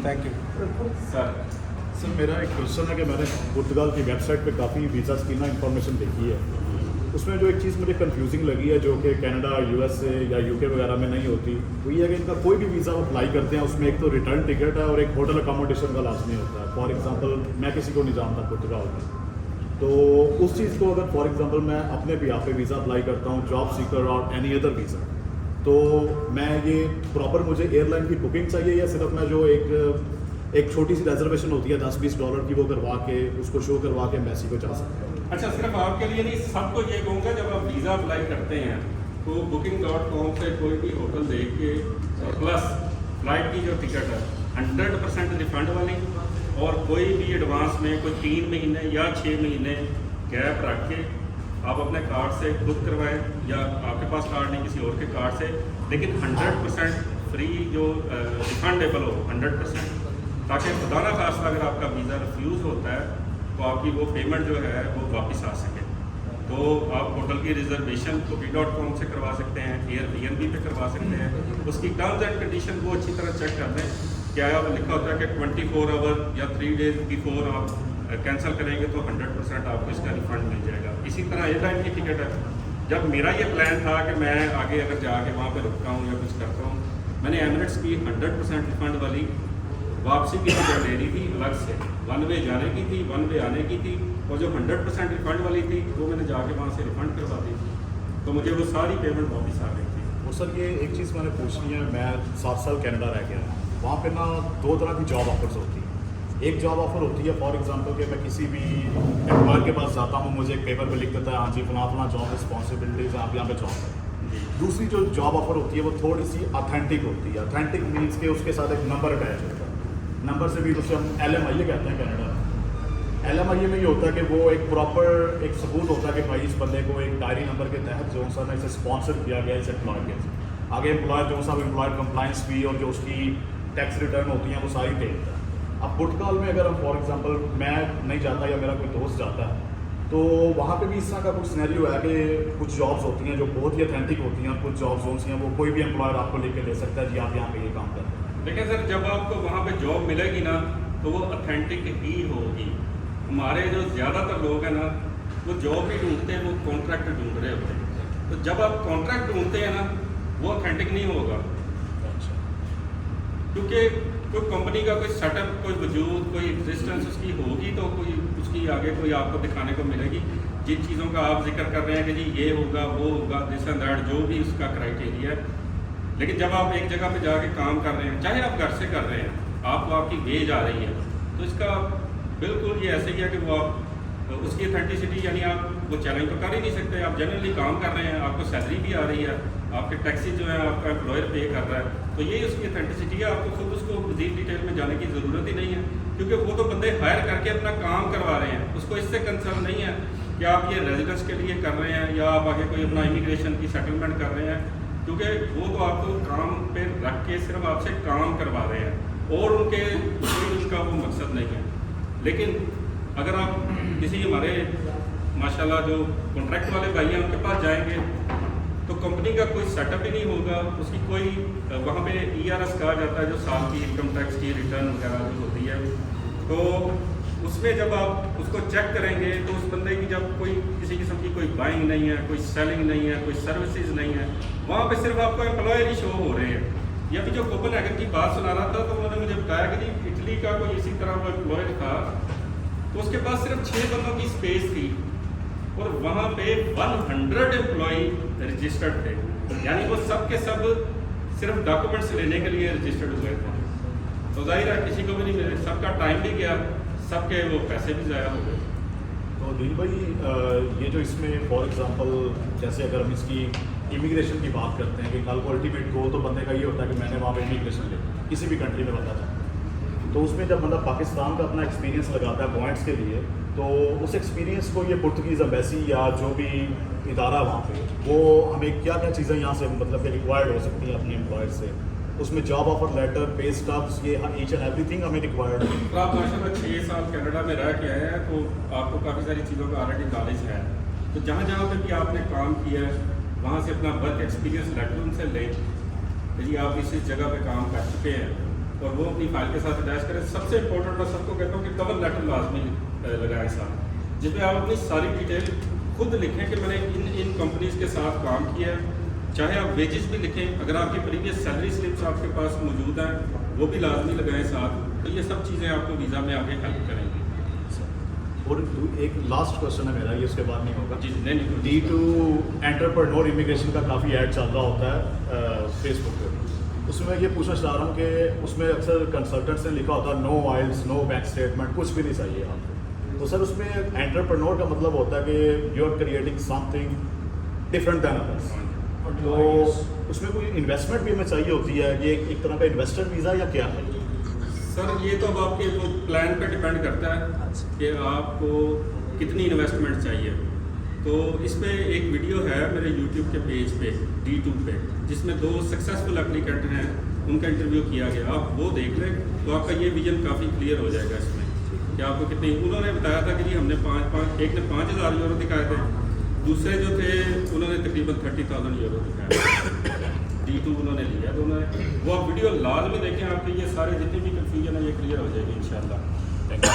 Thank you sir मेरा एक question है कि मैंने पुर्तगाल की वेबसाइट पे काफ़ी वीज़ाज़ की ना इंफॉर्मेशन देखी है, उसमें जो एक चीज़ मुझे कंफ्यूजिंग लगी है जो कि कनाडा, यूएसए या यूके वगैरह में नहीं होती, वो ये है कि इनका कोई भी वीज़ा अप्लाई करते हैं उसमें एक तो रिटर्न टिकट है और एक होटल अकोमोडेशन का लाजमी होता है। फॉर एग्जांपल मैं किसी को नहीं जानता पुर्तगाल में, तो उस चीज़ को अगर फॉर एग्जांपल मैं अपने भी यहाँ पे वीज़ा अप्लाई करता हूँ, जॉब सीकर और एनी अदर वीज़ा, तो मैं ये प्रॉपर मुझे एयरलाइन की बुकिंग चाहिए या सिर्फ मैं जो एक छोटी सी रिजर्वेशन होती है $10-20 की, वो करवा के उसको शो करवा के एम्बेसी को जा सकते हैं? अच्छा, सिर्फ आपके लिए नहीं, सबको ये कहूँगा जब आप वीज़ा अप्लाई करते हैं तो booking.com से कोई भी होटल देख के प्लस फ्लाइट की जो टिकट है 100% रिफंड वाली, और कोई भी एडवांस में कोई 3 महीने या 6 महीने गैप रख के आप अपने कार्ड से खुद करवाएं, या आपके पास कार्ड नहीं किसी और के कार्ड से, लेकिन 100% फ्री जो रिफंडेबल हो 100%, ताकि खुदा ना खास्ता अगर आपका वीज़ा रिफ्यूज़ होता है तो आपकी वो पेमेंट जो है वो वापस आ सके। तो आप होटल की रिजर्वेशन booking.com से करवा सकते हैं, Airbnb पे करवा सकते हैं, उसकी टर्म्स एंड कंडीशन को अच्छी तरह चेक कर लें। क्या लिखा होता है कि 24 आवर या 3 डेज बिफोर आप कैंसिल करेंगे तो 100% आपको इसका रिफंड मिल जाएगा। इसी तरह एयरलाइन की टिकट है, जब मेरा ये प्लान था कि मैं आगे अगर जाके वहाँ पर रुकता हूँ या कुछ करता हूँ, मैंने एमिरेट्स की 100% रिफंड वाली वापसी की टिकट ले ली थी अलग से, 1 वे जाने की थी, 1 वे आने की थी, और जो 100% रिफंड वाली थी वो मैंने जाके वहाँ से रिफंड करवा दी थी, तो मुझे वो सारी पेमेंट वापस आ गई थी। वो सर ये एक चीज़ मैंने पूछनी है, मैं 7 साल कनाडा रह गया, वहाँ पे ना 2 तरह की जॉब ऑफर्स होती है। एक जॉब ऑफर होती है फॉर एग्जांपल कि मैं किसी भी एम्प्लॉयर के पास जाता हूँ, मुझे एक पेपर पे लिख देता है हाँ जी फलां जॉब रिस्पॉन्सिबिलिटीज़ आप यहाँ पे जॉब है। दूसरी जो जॉब ऑफर होती है वो थोड़ी सी ऑथेंटिक होती है। ऑथेंटिक मीन्स के उसके साथ एक नंबर अटैच होता है, नंबर से भी उसे हम LMIA कहते हैं कनाडा में। LMIA में ये होता है कि वो एक प्रॉपर एक सबूत होता है कि भाई इस बंदे को एक डायरी नंबर के तहत जो सा इसे स्पॉन्सर किया गया इस एम्प्लॉयर के आगे, एम्प्लॉयर जो सा एम्प्लॉयर कंप्लाइंस फी और जो उसकी टैक्स रिटर्न होती हैं वो सारी देखता है। अब पुर्तगाल में अगर हम फॉर एग्जांपल मैं नहीं जाता या मेरा कोई दोस्त जाता है, तो वहाँ पे भी इस तरह का कुछ सिनेरियो है कि कुछ जॉब्स होती हैं जो बहुत ही ऑथेंटिक होती हैं, कुछ जॉब्स होती हैं वो कोई भी एम्प्लॉयर आपको लेके दे सकता है जी आप यहाँ पे ये काम करते हैं। लेकिन सर जब आपको वहाँ पे जॉब मिलेगी ना तो वो ऑथेंटिक ही होगी। हमारे जो ज़्यादातर लोग हैं ना वो जॉब भी ढूंढते हैं, वो कॉन्ट्रैक्ट ढूंढ रहे होते हैं, तो जब आप कॉन्ट्रैक्ट ढूंढते हैं ना वो ऑथेंटिक नहीं होगा, क्योंकि कोई कंपनी का कोई सेटअप, कोई वजूद, कोई एग्जिस्टेंस उसकी होगी तो कोई उसकी आगे कोई आपको दिखाने को मिलेगी। जिन चीज़ों का आप जिक्र कर रहे हैं कि जी ये होगा वो होगा दिस एंड दैट, जो भी उसका क्राइटेरिया है, लेकिन जब आप एक जगह पे जाके काम कर रहे हैं, चाहे आप घर से कर रहे हैं, आपको आपकी वेज आ रही है, तो इसका बिल्कुल ये ऐसे ही है कि वो आप उसकी ऑथेंटिसिटी यानी आप वो चैलेंज तो कर ही नहीं सकते। आप जनरली काम कर रहे हैं, आपको सैलरी भी आ रही है, आपके टैक्सेस जो है आपका एम्प्लॉयर पे कर रहा है, तो ये उसकी ऑथेंटिसिटी है। आपको खुद उसको मज़ीद डिटेल में जाने की ज़रूरत ही नहीं है, क्योंकि वो तो बंदे हायर करके अपना काम करवा रहे हैं, उसको इससे कंसर्न नहीं है कि आप ये रेजिडेंस के लिए कर रहे हैं या आप आगे कोई अपना इमिग्रेशन की सेटलमेंट कर रहे हैं, क्योंकि वो तो आपको काम पे रख के सिर्फ आपसे काम करवा रहे हैं और उनके कोई उनका वो मकसद नहीं है। लेकिन अगर आप किसी हमारे माशाल्लाह जो कॉन्ट्रैक्ट वाले भाई हैं उनके पास जाएंगे तो कंपनी का कोई सेटअप ही नहीं होगा, उसकी कोई वहाँ पे ERS कहा जाता है जो साल की इनकम टैक्स की रिटर्न वगैरह जो होती है, तो उसमें जब आप उसको चेक करेंगे तो उस बंदे की जब कोई किसी किस्म की कोई बाइंग नहीं है, कोई सेलिंग नहीं है, कोई सर्विसेज नहीं है, वहाँ पे सिर्फ आपको एम्प्लॉयर ही शो हो रहे हैं। या फिर जो कोपेनहेगन की बात सुना रहा था तो उन्होंने मुझे बताया कि जी इटली का कोई इसी तरह वो एम्प्लॉयर था, तो उसके पास सिर्फ 6 बंदों की स्पेस थी और वहाँ पे 100 एम्प्लॉय रजिस्टर्ड थे, यानी वो सब के सब सिर्फ डॉक्यूमेंट्स लेने के लिए रजिस्टर्ड हुए थे। तो जाहिर है किसी को भी नहीं मिले, सबका टाइम भी गया, सबके वो पैसे भी ज़ाया हो गए। तो दिल भाई ये जो इसमें फॉर एग्जांपल जैसे अगर हम इसकी इमिग्रेशन की बात करते हैं कि कल को अल्टीमेट गोल तो बंदे का ये होता है कि मैंने वहाँ पे इमिग्रेशन ले किसी भी कंट्री में बंदा जाता है, तो उसमें जब बंदा पाकिस्तान का अपना एक्सपीरियंस लगाता है पॉइंट्स के लिए, तो उस एक्सपीरियंस को ये पुर्तगीज़ एम्बेसी या जो भी इदारा वहाँ पे वो हमें क्या क्या चीज़ें यहाँ से मतलब कि रिक्वायर्ड हो सकती हैं अपने एम्प्लॉयर से, उसमें job offer letter, pay stubs, ये ईच एंड एवरीथिंग हमें रिक्वायर्ड है। तो आप माशाल्लाह 6 साल कनाडा में रह के आए हैं तो आपको काफ़ी सारी चीज़ों का ऑलरेडी नॉलेज है, तो जहाँ जहाँ पर भी आपने काम किया है वहाँ से अपना वर्क एक्सपीरियंस लेटर उनसे लें कि जी आप इस जगह पे काम कर चुके हैं और वो अपनी फाइल के साथ अटैच करें। सबसे इंपॉर्टेंट मैं सबको कहता हूँ कि कवर लेटर लाजमी लगाएं साथ, जिसमें आप अपनी सारी डिटेल खुद लिखें कि मैंने इन कंपनीज के साथ काम किया है। चाहे आप वेजेस भी लिखें, अगर आपकी प्रीवियस सैलरी स्लिप्स आपके पास मौजूद हैं वो भी लाजमी लगाएं साथ। तो ये सब चीज़ें आपको वीज़ा में आगे हेल्प करेंगी। और एक लास्ट क्वेश्चन है मेरा, ये उसके बाद नहीं होगा। जी नहीं D2 एंटरप्रेन्योर इमिग्रेशन का काफ़ी ऐड चल रहा होता है फेसबुक पे। उसमें मैं ये पूछना चाह रहा हूँ कि उसमें अक्सर कंसल्टेंट्स ने लिखा होता है नो आइल्स, नो बैंक स्टेटमेंट, कुछ भी नहीं चाहिए आपको। तो सर उसमें एंटरप्रेन्योर का मतलब होता है कि you are creating something different than others. तो उसमें कोई इन्वेस्टमेंट भी हमें चाहिए होती है, ये एक तरह का इन्वेस्टर वीज़ा या क्या है? सर ये तो अब आपके वो प्लान पे डिपेंड करता है कि आपको कितनी इन्वेस्टमेंट चाहिए। तो इस पे एक वीडियो है मेरे YouTube के पेज पे D2 पे, जिसमें 2 सक्सेसफुल एप्लीकेंट हैं, उनका इंटरव्यू किया गया। आप वो देख लें तो आपका ये विजन काफ़ी क्लियर हो जाएगा इसमें कि आपको कितनी। उन्होंने बताया था कि जी हमने एक ने 5,000 यूरो दिखाए थे, दूसरे जो थे उन्होंने तकरीबन 30,000 यूरो दिखाया। D2 उन्होंने लिया, तो उन्होंने वो आप वीडियो लाजमी देखें, आपके ये सारे जितने भी कन्फ्यूजन है ये क्लियर हो जाएगी इंशाल्लाह। Thank you.